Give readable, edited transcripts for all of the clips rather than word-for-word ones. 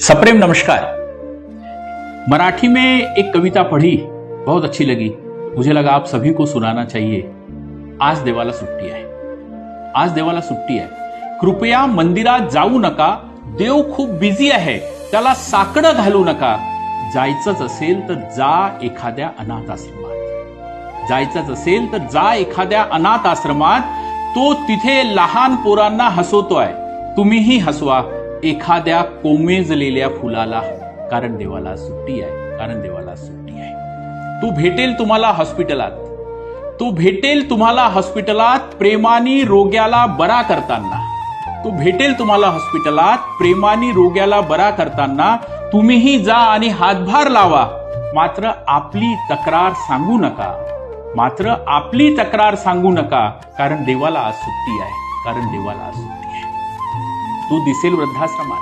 सप्रेम नमस्कार। मराठी में एक कविता पढ़ी, बहुत अच्छी लगी। मुझे लगा आप सभी को सुनाना चाहिए। आज देवाला सुट्टी आहे, आज देवाला सुट्टी आहे। कृपया मंदिरात जाऊ नका, देव खूप बिझी आहे, त्याला साकडं घालू नका। जायचंच असेल तर जा एखाद्या अनाथ आश्रमात, जायचंच असेल तर जा एखाद्या अनाथ आश्रमात। तो तिथे लहान पोरांना हसवतोय, तुम्हीही हसवा एखाद्या कोमेजलेल्या फुलाला, कारण देवाला सुट्टी आहे, कारण देवाला सुट्टी आहे। तो भेटेल तुम्हाला हॉस्पिटलात, तो भेटेल तुम्हाला हॉस्पिटलात प्रेमानी रोग्याला बरा करताना, तो भेटेल तुम्हाला हॉस्पिटलात प्रेमानी रोग्याला बरा करताना। तुम्हीही जा आणि हातभार लावा, मात्र आपली तक्रार सांगू नका, मात्र आपली तक्रार सांगू नका, कारण देवाला आज सुट्टी आहे, कारण देवाला आज सुट्टी आहे। तो दिसेल वृद्धाश्रमात,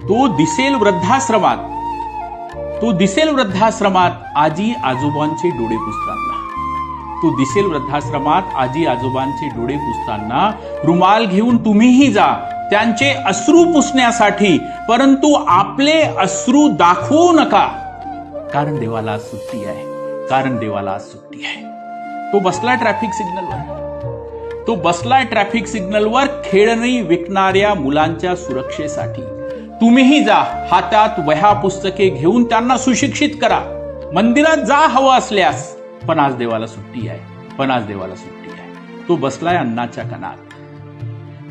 तो दिसेल वृद्धाश्रमात, तो दिसेल वृद्धाश्रमात आजी आजोबांचे डोळे पुसताना, तो दिसेल वृद्धाश्रमात आजी आजोबांचे डोळे पुसताना। रुमाल घेऊन तुम्हीही जा त्यांचे अश्रू पुसण्यासाठी, परंतु आपले अश्रू दाखवू नका, कारण देवाला आज सुट्टी आहे, कारण देवाला आज सुट्टी आहे। तो बसलाय ट्रॅफिक सिग्नलवर, तो बसलाय ट्रॅफिक सिग्नलवर खेळणी विकणाऱ्या मुलांच्या सुरक्षेसाठी। तुम्हीही जा हातात वह्या पुस्तके घेऊन त्यांना सुशिक्षित करा। मंदिरात जा हवं असल्यास, पण आज देवाला सुट्टी आहे, पण आज देवाला सुट्टी आहे। तो बसलाय अन्नाच्या कणात,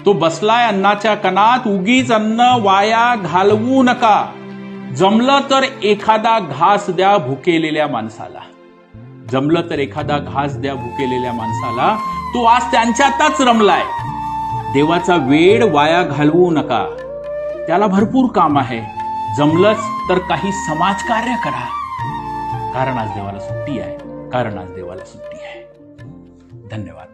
तो बसलाय अन्नाच्या कणात, उगीच अन्न वाया घालवू नका। जमलं तर एखादा घास द्या भुकेलेल्या माणसाला, जमलं तर एखादा घास द्या भुकेलेल्या माणसाला। तो आज त्यांच्यातच रमलाय, देवाचा वेळ वाया घालवू नका, त्याला भरपूर काम आहे। जमलंच तर काही समाजकार्य करा, कारण आज देवाला सुट्टी आहे, कारण आज देवाला सुट्टी आहे। धन्यवाद।